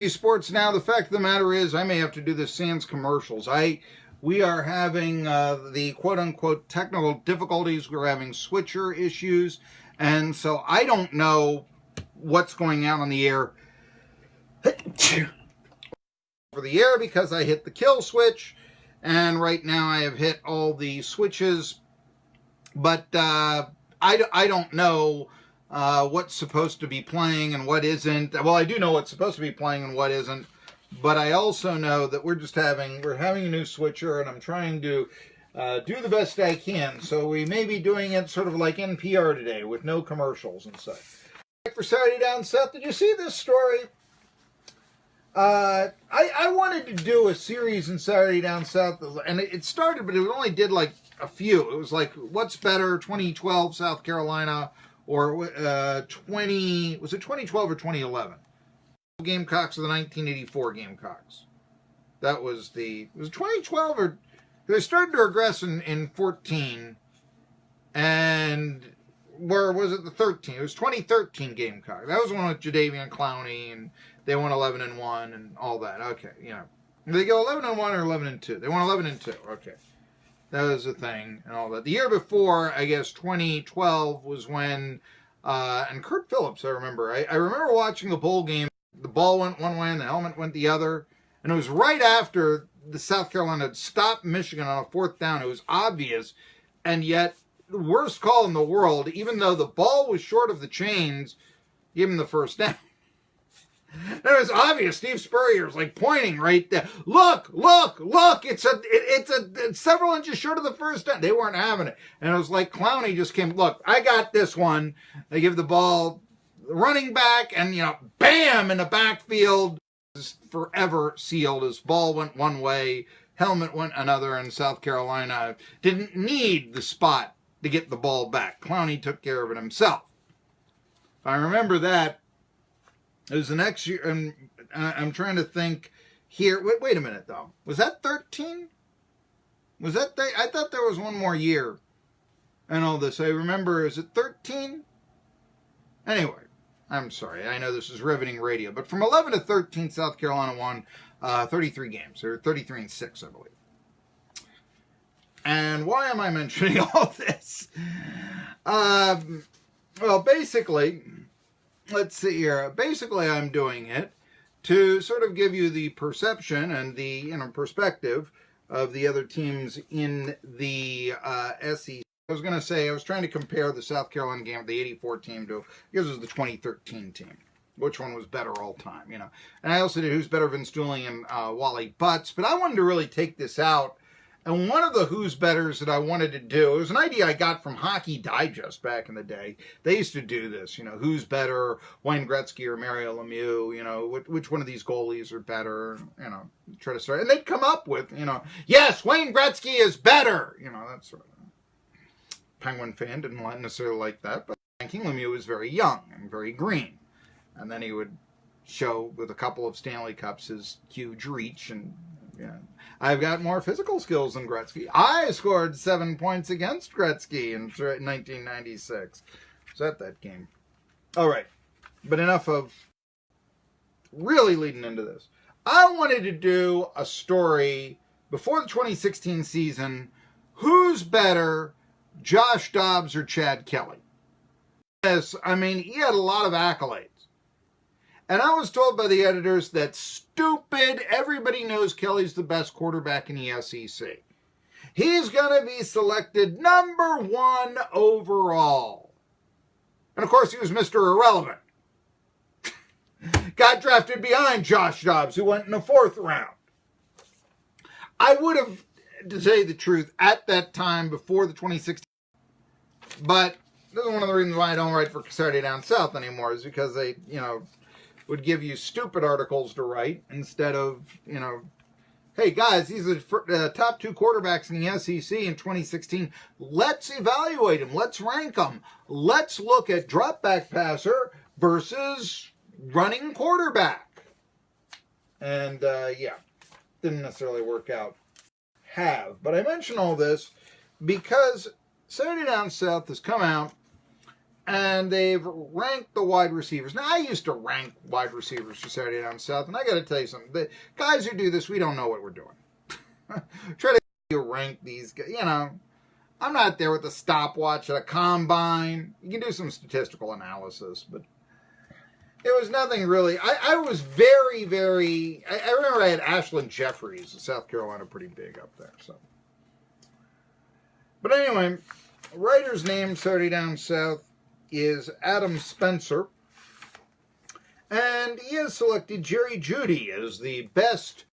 Sports now. The fact of the matter is, I may have to do this sans commercials. We are having the quote-unquote technical difficulties. We're having switcher issues, and so I don't know what's going on the air for the air because I hit the kill switch, and right now I have hit all the switches, but I don't know what's supposed to be playing and what isn't. Well, I do know what's supposed to be playing and what isn't, but I also know that we're having a new switcher, and I'm trying to do the best I can. So we may be doing it sort of like NPR today with no commercials and such. For Saturday Down South, did you see this story? I wanted to do a series in Saturday Down South, and it started, but it only did like a few. It was like, what's better, 2012 South Carolina, or was it 2012 or 2011? Gamecocks or the 1984 Gamecocks? It was 2012, or they started to regress in 14, and where was it, the 13? It was 2013 Gamecock. That was the one with Jadeveon Clowney, and they won 11-1 and all that. Okay, you know. Did they go 11-1 or 11-2? They won 11-2. Okay. That was the thing and all that. The year before, I guess 2012 was when, and Kurt Phillips, I remember. I remember watching the bowl game. The ball went one way and the helmet went the other. And it was right after the South Carolina had stopped Michigan on a 4th down. It was obvious. And yet, the worst call in the world, even though the ball was short of the chains, give him the first down. It was obvious. Steve Spurrier's like pointing right there. Look! It's several inches short of the first down. They weren't having it. And it was like Clowney just came, look, I got this one. They give the ball running back, and, you know, bam, in the backfield. Forever sealed. His ball went one way, helmet went another, and South Carolina didn't need the spot to get the ball back. Clowney took care of it himself. I remember that. It was the next year, and I'm trying to think here. Wait a minute, though. Was that 13? Was that I thought there was one more year and all this. I remember, is it 13? Anyway, I'm sorry. I know this is riveting radio, but from 11 to 13, South Carolina won 33 games, or 33-6, I believe. And why am I mentioning all this? Well, basically, let's see here. Basically, I'm doing it to sort of give you the perception and the perspective of the other teams in the SEC. I was going to say, I was trying to compare the South Carolina game of the 84 team to, I guess it was the 2013 team. Which one was better all time, you know. And I also did who's better, Vince Dooley and Wally Butts. But I wanted to really take this out. And one of the who's betters that I wanted to do, it was an idea I got from Hockey Digest back in the day. They used to do this, you know, who's better, Wayne Gretzky or Mario Lemieux, you know, which one of these goalies are better, you know, try to start. And they'd come up with, you know, yes, Wayne Gretzky is better, you know, that sort of thing. Penguin fan didn't necessarily like that, but thinking Lemieux was very young and very green. And then he would show with a couple of Stanley Cups his huge reach, and yeah, I've got more physical skills than Gretzky. I scored 7 points against Gretzky in 1996. Was at that game. All right, but enough of really leading into this. I wanted to do a story before the 2016 season. Who's better, Josh Dobbs or Chad Kelly? Yes, I mean, he had a lot of accolades. And I was told by the editors that stupid, everybody knows Kelly's the best quarterback in the SEC. He's going to be selected number 1 overall. And of course, he was Mr. Irrelevant. Got drafted behind Josh Dobbs, who went in the 4th round. I would have, to say the truth, at that time before the 2016, but this is one of the reasons why I don't write for Saturday Down South anymore, is because they, you know, would give you stupid articles to write instead of, you know, hey guys, these are the top 2 quarterbacks in the SEC in 2016. Let's evaluate them. Let's rank them. Let's look at drop back passer versus running quarterback. And yeah, didn't necessarily work out. But I mention all this because Saturday Down South has come out And they've ranked the wide receivers. Now, I used to rank wide receivers for Saturday Down South, and I got to tell you something. The guys who do this, we don't know what we're doing. Try to rank these guys. You know, I'm not there with a stopwatch at a combine. You can do some statistical analysis, but it was nothing really. I was very, very... I remember I had Ashland Jeffries in South Carolina pretty big up there. So, but anyway, writer's name Saturday Down South is Adam Spencer, and he has selected Jerry Jeudy as the best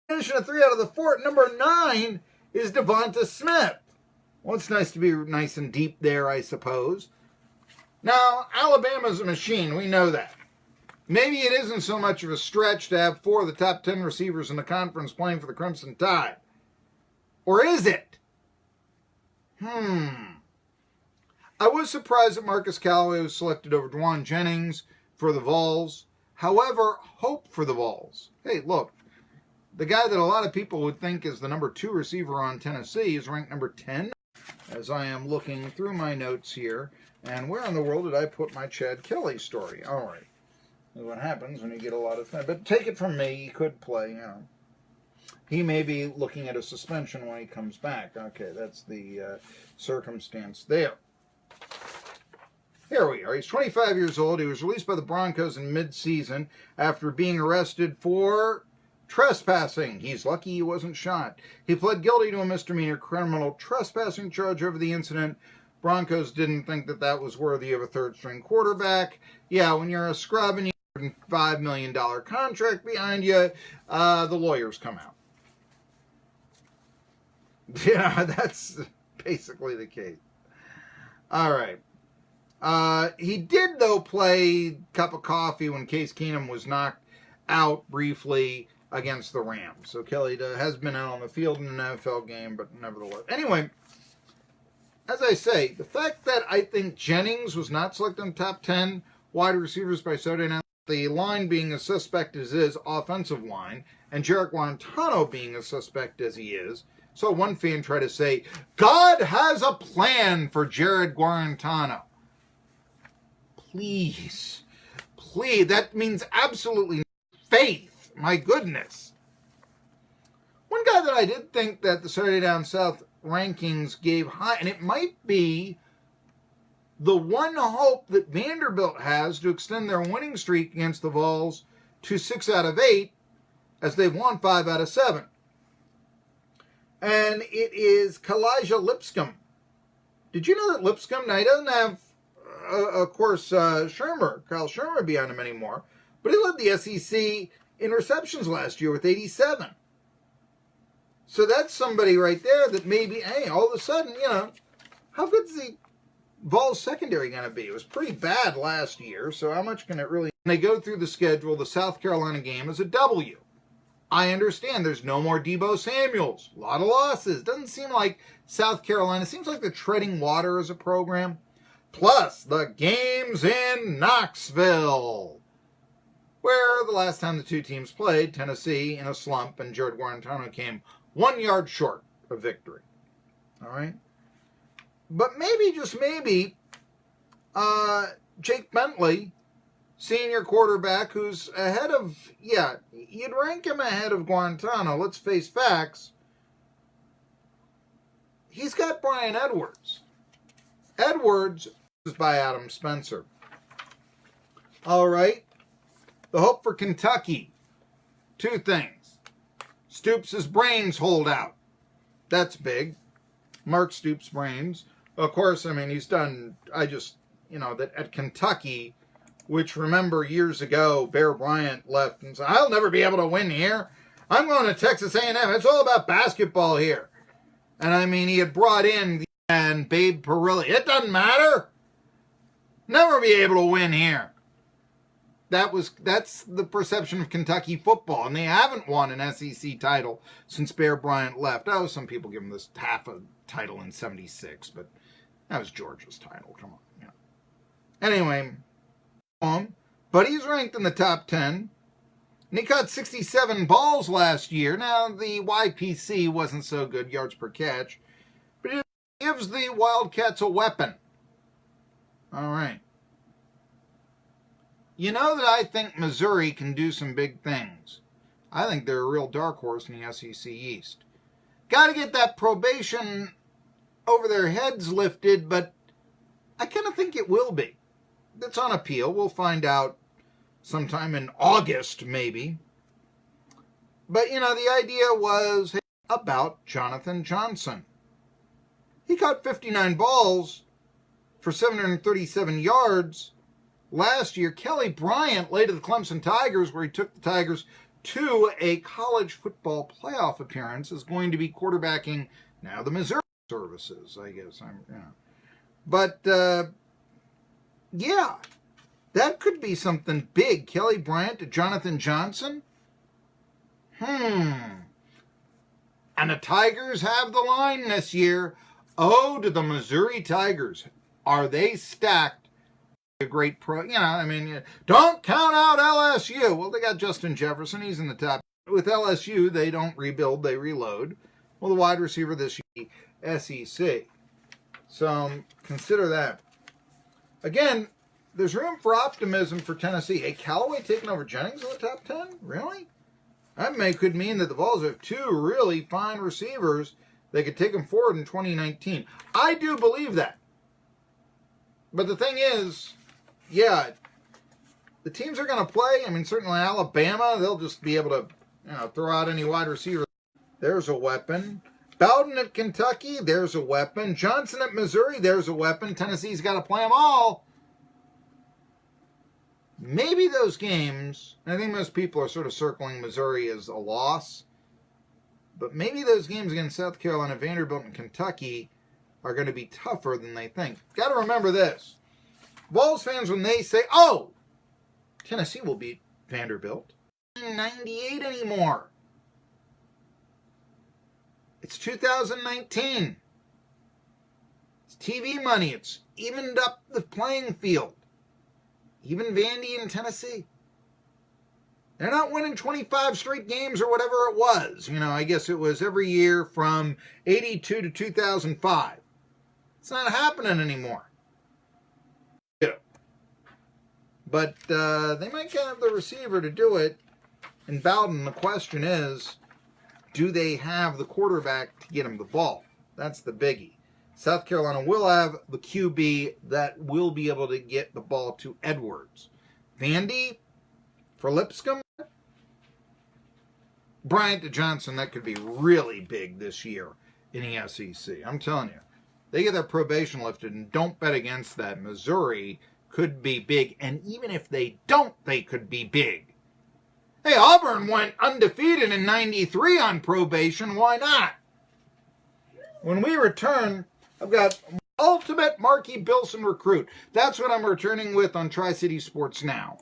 finish of 3 out of the 4. Number 9 is Devonta Smith. Well, it's nice to be nice and deep there, I suppose. Now, Alabama's a machine. We know that. Maybe it isn't so much of a stretch to have 4 of the top 10 receivers in the conference playing for the Crimson Tide. Or is it? I was surprised that Marcus Callaway was selected over Dwan Jennings for the Vols. However, hope for the Vols. Hey, look. The guy that a lot of people would think is the number 2 receiver on Tennessee is ranked number 10. As I am looking through my notes here. And where in the world did I put my Chad Kelly story? All right. That's what happens when you get a lot of things. But take it from me, he could play, you know. He may be looking at a suspension when he comes back. Okay, that's the circumstance there. Here we are. He's 25 years old. He was released by the Broncos in mid-season after being arrested for trespassing. He's lucky he wasn't shot. He pled guilty to a misdemeanor criminal trespassing charge over the incident. Broncos didn't think that that was worthy of a third-string quarterback. Yeah, when you're a scrub and you have a $5 million contract behind you, the lawyers come out. Yeah, that's basically the case. All right. He did, though, play cup of coffee when Case Keenum was knocked out briefly against the Rams. So Kelly has been out on the field in an NFL game, but nevertheless. Anyway, as I say, the fact that I think Jennings was not selected in the top 10 wide receivers by Saturday night, the line being as suspect as is, offensive line, and Jarrett Guarantano being as suspect as he is. So one fan tried to say, God has a plan for Jared Guarantano. Please, that means absolutely faith. My goodness. One guy that I did think that the Saturday Down South rankings gave high, and it might be the one hope that Vanderbilt has to extend their winning streak against the Vols to 6 out of 8, as they've won 5 out of 7. And it is Kalijah Lipscomb. Did you know that Lipscomb, now he doesn't have, of course, Kyle Shermer behind him anymore, but he led the SEC in receptions last year with 87. So that's somebody right there that maybe, hey, all of a sudden, you know, how good's the Vols secondary going to be? It was pretty bad last year, so how much can it really... When they go through the schedule, the South Carolina game is a W. I understand there's no more Deebo Samuels. A lot of losses. Doesn't seem like South Carolina. Seems like they're treading water as a program. Plus, the game's in Knoxville, where the last time the two teams played, Tennessee in a slump, and Jared Guarantano came 1 yard short of victory. All right? But maybe, just maybe, Jake Bentley, senior quarterback, who's ahead of, yeah, you'd rank him ahead of Guarantano. Let's face facts. He's got Brian Edwards. Edwards is by Adam Spencer. All right. The hope for Kentucky. 2 things. Stoops' brains hold out. That's big. Mark Stoops' brains. Of course, I mean, he's done, that at Kentucky, which, remember, years ago, Bear Bryant left and said, I'll never be able to win here. I'm going to Texas A&M. It's all about basketball here. And, I mean, he had brought in and Babe Parilli. It doesn't matter. Never be able to win here. That's the perception of Kentucky football, and they haven't won an SEC title since Bear Bryant left. Oh, some people give him this half a title in '76, but that was Georgia's title. Come on. Yeah. Anyway, but he's ranked in the top 10, and he caught 67 balls last year. Now, the YPC wasn't so good, yards per catch, but it gives the Wildcats a weapon. All right. You know that I think Missouri can do some big things. I think they're a real dark horse in the SEC East. Got to get that probation over their heads lifted, but I kind of think it will be. It's on appeal. We'll find out sometime in August, maybe. But, the idea was about Jonathan Johnson. He caught 59 balls for 737 yards. Last year, Kelly Bryant led to the Clemson Tigers, where he took the Tigers to a college football playoff appearance, is going to be quarterbacking now the Missouri services, I guess. But, yeah, that could be something big. Kelly Bryant to Jonathan Johnson? And the Tigers have the line this year. Oh, to the Missouri Tigers. Are they stacked? A great don't count out LSU. Well, they got Justin Jefferson. He's in the top. With LSU, they don't rebuild, they reload. Well, the wide receiver this year, SEC. So consider that. Again, there's room for optimism for Tennessee. Hey, Callaway taking over Jennings in the top 10? Really? That could mean that the Vols have two really fine receivers. They could take them forward in 2019. I do believe that. But the thing is, yeah, the teams are going to play. I mean, certainly Alabama, they'll just be able to throw out any wide receiver. There's a weapon. Bowden at Kentucky, there's a weapon. Johnson at Missouri, there's a weapon. Tennessee's got to play them all. Maybe those games, I think most people are sort of circling Missouri as a loss, but maybe those games against South Carolina, Vanderbilt, and Kentucky are going to be tougher than they think. Got to remember this. Vols fans, when they say, oh, Tennessee will beat Vanderbilt, 98 anymore. It's 2019. It's TV money. It's evened up the playing field. Even Vandy and Tennessee. They're not winning 25 straight games or whatever it was. I guess it was every year from 82 to 2005. It's not happening anymore. But they might have the receiver to do it. And Bowden, the question is, do they have the quarterback to get him the ball? That's the biggie. South Carolina will have the QB that will be able to get the ball to Edwards. Vandy, for Lipscomb, Bryant to Johnson, that could be really big this year in the SEC. I'm telling you. They get their probation lifted, and don't bet against that. Missouri could be big, and even if they don't, they could be big. Hey, Auburn went undefeated in 93 on probation. Why not? When we return, I've got Ultimate Marky Billson Recruit. That's what I'm returning with on Tri-City Sports Now.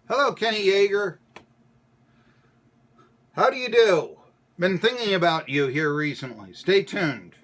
Hello, Kenny Yeager. How do you do? Been thinking about you here recently. Stay tuned.